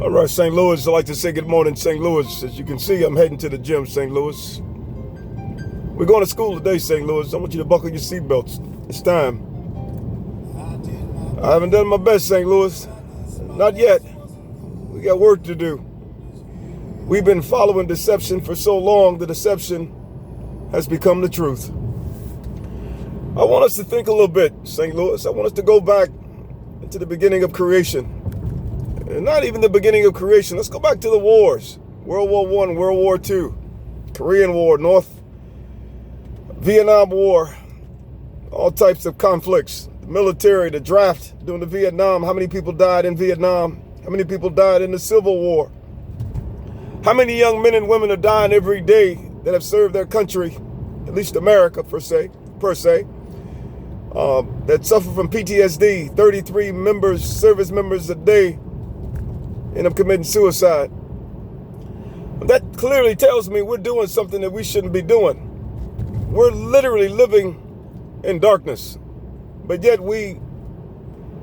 All right, St. Louis, I'd like to say good morning, St. Louis. As you can see, I'm heading to the gym, St. Louis. We're going to school today, St. Louis. I want you to buckle your seatbelts. It's time. I haven't done my best, St. Louis. Not yet. We got work to do. We've been following deception for so long, the deception has become the truth. I want us to think a little bit, St. Louis. I want us to go back to the beginning of creation. And not even the beginning of creation. Let's go back to the wars. World War I, World War II, Korean War, North Vietnam War, all types of conflicts. The military, the draft during the Vietnam. How many people died in Vietnam? How many people died in the Civil War? How many young men and women are dying every day that have served their country, at least America per se, that suffer from PTSD, 33 service members a day, end up committing suicide. That clearly tells me we're doing something that we shouldn't be doing. We're literally living in darkness, but yet we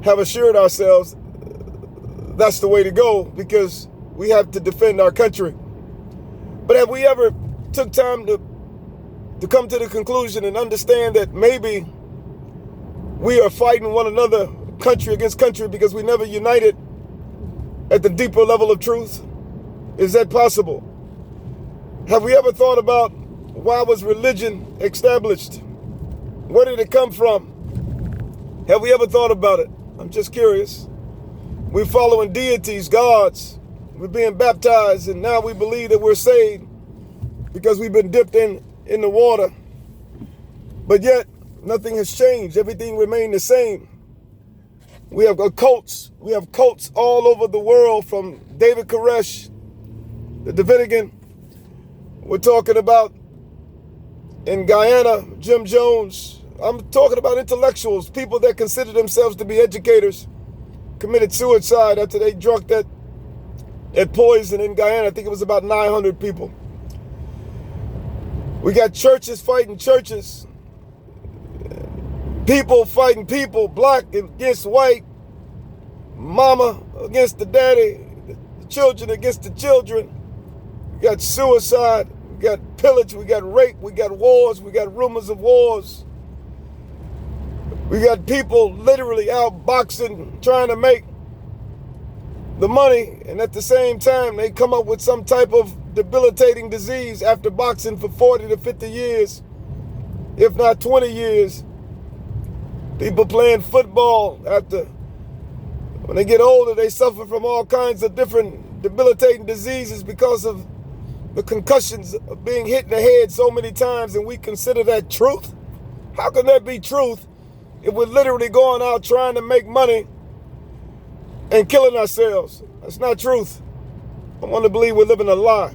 have assured ourselves that's the way to go because we have to defend our country. But have we ever took time to come to the conclusion and understand that maybe we are fighting one another, country against country, because we never united at the deeper level of truth? Is that possible? Have we ever thought about why was religion established? Where did it come from? Have we ever thought about it? I'm just curious. We're following deities, gods. We're being baptized, and now we believe that we're saved because we've been dipped in the water. But yet, nothing has changed. Everything remained the same. We have cults. We have cults all over the world, from David Koresh, the Davidican. We're talking about in Guyana, Jim Jones. I'm talking about intellectuals, people that consider themselves to be educators, committed suicide after they drunk that poison in Guyana. I think it was about 900 people. We got churches fighting churches. People fighting people, black against white, mama against the daddy, the children against the children. We got suicide, we got pillage, we got rape, we got wars, we got rumors of wars. We got people literally out boxing, trying to make the money, and at the same time, they come up with some type of debilitating disease after boxing for 40 to 50 years, if not 20 years. People playing football when they get older, they suffer from all kinds of different debilitating diseases because of the concussions of being hit in the head so many times, and we consider that truth? How can that be truth if we're literally going out trying to make money and killing ourselves? That's not truth. I want to believe we're living a lie.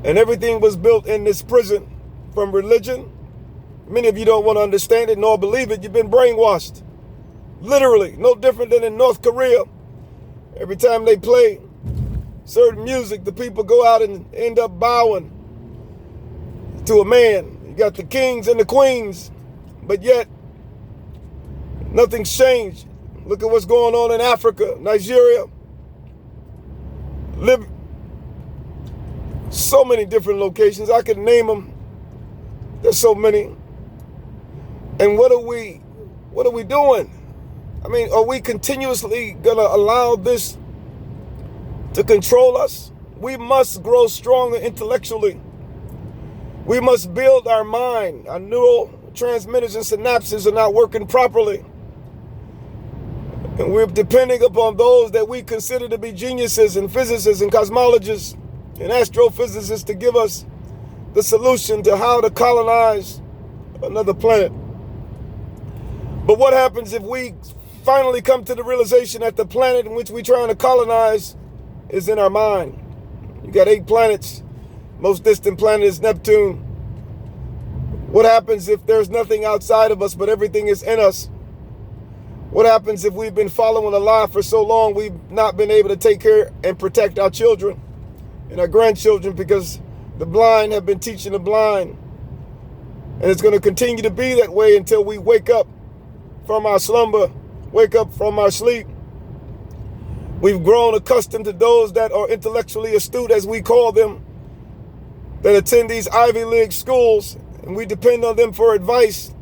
And everything was built in this prison from religion. Many of you don't want to understand it nor believe it. You've been brainwashed. Literally, no different than in North Korea. Every time they play certain music, the people go out and end up bowing to a man. You got the kings and the queens, but yet nothing's changed. Look at what's going on in Africa, Nigeria, Libya. So many different locations. I could name them. There's so many. And what are we doing? I mean, are we continuously going to allow this to control us? We must grow stronger intellectually. We must build our mind. Our neurotransmitters and synapses are not working properly. And we're depending upon those that we consider to be geniuses and physicists and cosmologists and astrophysicists to give us the solution to how to colonize another planet. But what happens if we finally come to the realization that the planet in which we're trying to colonize is in our mind? You got 8 planets. Most distant planet is Neptune. What happens if there's nothing outside of us but everything is in us? What happens if we've been following a lie for so long we've not been able to take care and protect our children and our grandchildren because the blind have been teaching the blind? And it's going to continue to be that way until we wake up from our slumber, wake up from our sleep. We've grown accustomed to those that are intellectually astute, as we call them, that attend these Ivy League schools, and we depend on them for advice.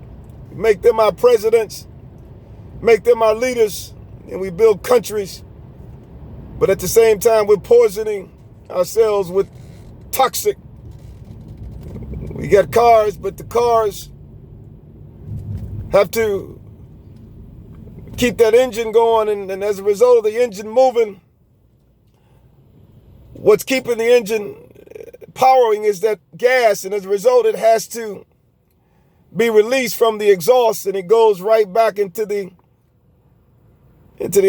Make them our presidents, make them our leaders, and we build countries. But at the same time, we're poisoning ourselves with toxic. We got cars, but the cars have to keep that engine going, and as a result of the engine moving, what's keeping the engine powering is that gas, and as a result, it has to be released from the exhaust, and it goes right back into the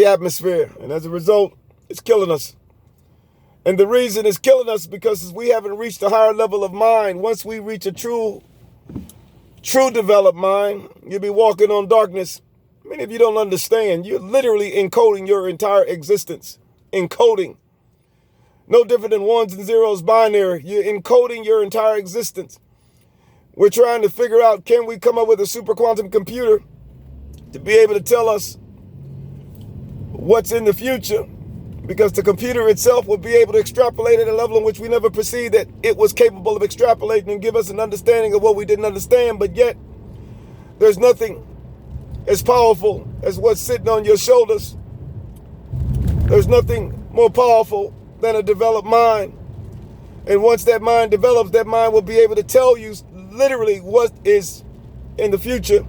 atmosphere, and as a result, it's killing us. And the reason it's killing us is because we haven't reached a higher level of mind. Once we reach a true developed mind, you'll be walking on darkness. Many of you don't understand. You're literally encoding your entire existence. Encoding. No different than ones and zeros binary. You're encoding your entire existence. We're trying to figure out, can we come up with a super quantum computer to be able to tell us what's in the future? Because the computer itself will be able to extrapolate at a level in which we never perceived that it was capable of extrapolating and give us an understanding of what we didn't understand. But yet, there's nothing as powerful as what's sitting on your shoulders. There's nothing more powerful than a developed mind. And once that mind develops, that mind will be able to tell you literally what is in the future.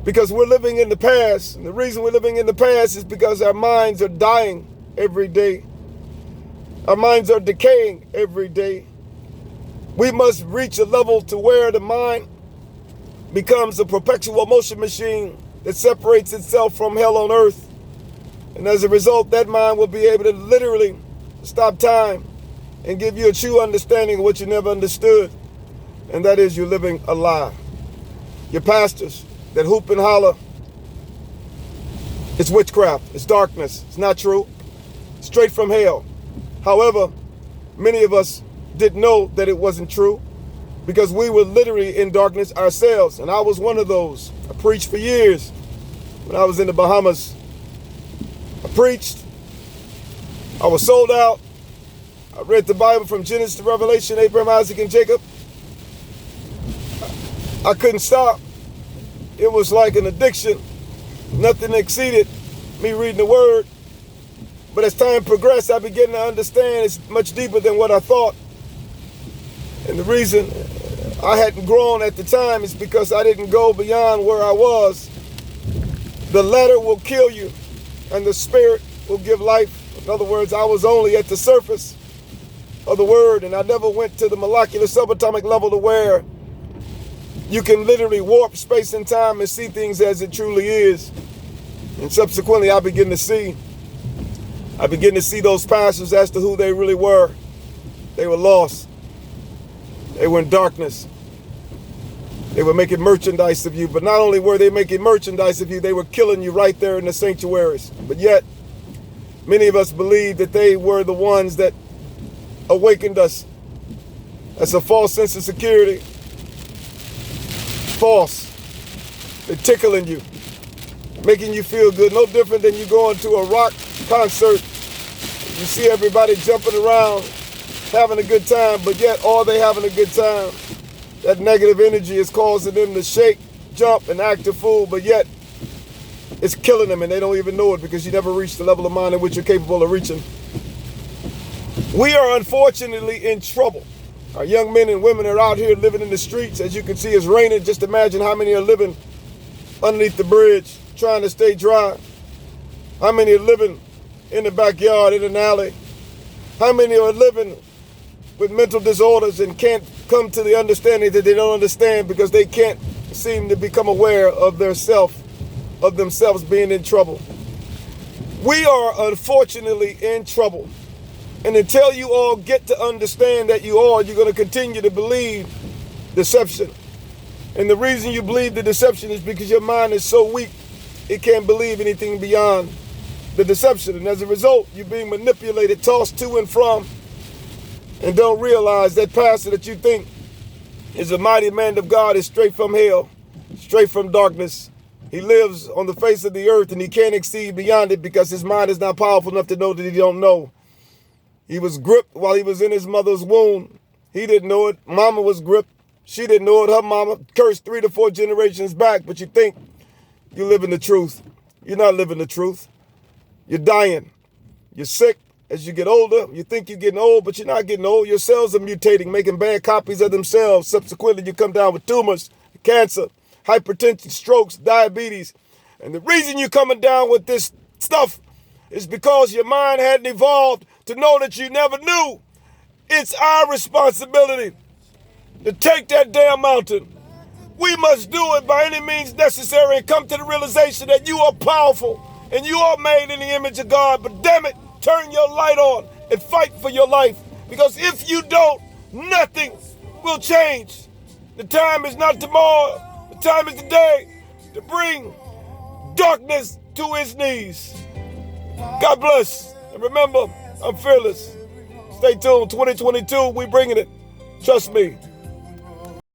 Because we're living in the past. And the reason we're living in the past is because our minds are dying every day. Our minds are decaying every day. We must reach a level to where the mind becomes a perpetual motion machine that separates itself from hell on earth. And as a result, that mind will be able to literally stop time and give you a true understanding of what you never understood. And that is, you're living a lie. Your pastors that hoop and holler, it's witchcraft, it's darkness, it's not true, straight from hell. However, many of us didn't know that it wasn't true because we were literally in darkness ourselves. And I was one of those. I preached for years when I was in the Bahamas. I preached. I was sold out. I read the Bible from Genesis to Revelation, Abraham, Isaac, and Jacob. I couldn't stop. It was like an addiction. Nothing exceeded me reading the word. But as time progressed, I began to understand it's much deeper than what I thought. And the reason I hadn't grown at the time is because I didn't go beyond where I was. The letter will kill you, and the spirit will give life. In other words, I was only at the surface of the word, and I never went to the molecular subatomic level to where you can literally warp space and time and see things as it truly is. And subsequently, I begin to see those pastors as to who they really were. They were lost. They were in darkness. They were making merchandise of you. But not only were they making merchandise of you, they were killing you right there in the sanctuaries. But yet, many of us believed that they were the ones that awakened us. That's a false sense of security. False. They're tickling you, making you feel good. No different than you going to a rock concert. You see everybody jumping around, having a good time, but yet are they having a good time? That negative energy is causing them to shake, jump, and act a fool, but yet it's killing them and they don't even know it because you never reached the level of mind in which you're capable of reaching. We are unfortunately in trouble. Our young men and women are out here living in the streets. As you can see, it's raining. Just imagine how many are living underneath the bridge, trying to stay dry. How many are living in the backyard, in an alley? How many are living with mental disorders and can't come to the understanding that they don't understand because they can't seem to become aware of themselves being in trouble? We are unfortunately in trouble. And until you all get to understand that you're going to continue to believe deception. And the reason you believe the deception is because your mind is so weak, it can't believe anything beyond the deception. And as a result, you're being manipulated, tossed to and from, and don't realize that pastor that you think is a mighty man of God is straight from hell, straight from darkness, He lives on the face of the earth and he can't exceed beyond it because his mind is not powerful enough to know that he don't know. He was gripped while he was in his mother's womb. He didn't know it. Mama was gripped. She didn't know it. Her mama cursed 3 to 4 generations back. But you think you live in the truth. You're not living the truth. You're dying. You're sick. As you get older, you think you're getting old, but you're not getting old. Your cells are mutating, making bad copies of themselves. Subsequently, you come down with tumors, cancer, hypertension, strokes, diabetes. And the reason you're coming down with this stuff is because your mind hadn't evolved to know that you never knew. It's our responsibility to take that damn mountain. We must do it by any means necessary and come to the realization that you are powerful and you are made in the image of God. But damn it, turn your light on and fight for your life. Because if you don't, nothing will change. The time is not tomorrow. The time is today to bring darkness to his knees. God bless. And remember, I'm fearless. Stay tuned. 2022, we bringing it. Trust me.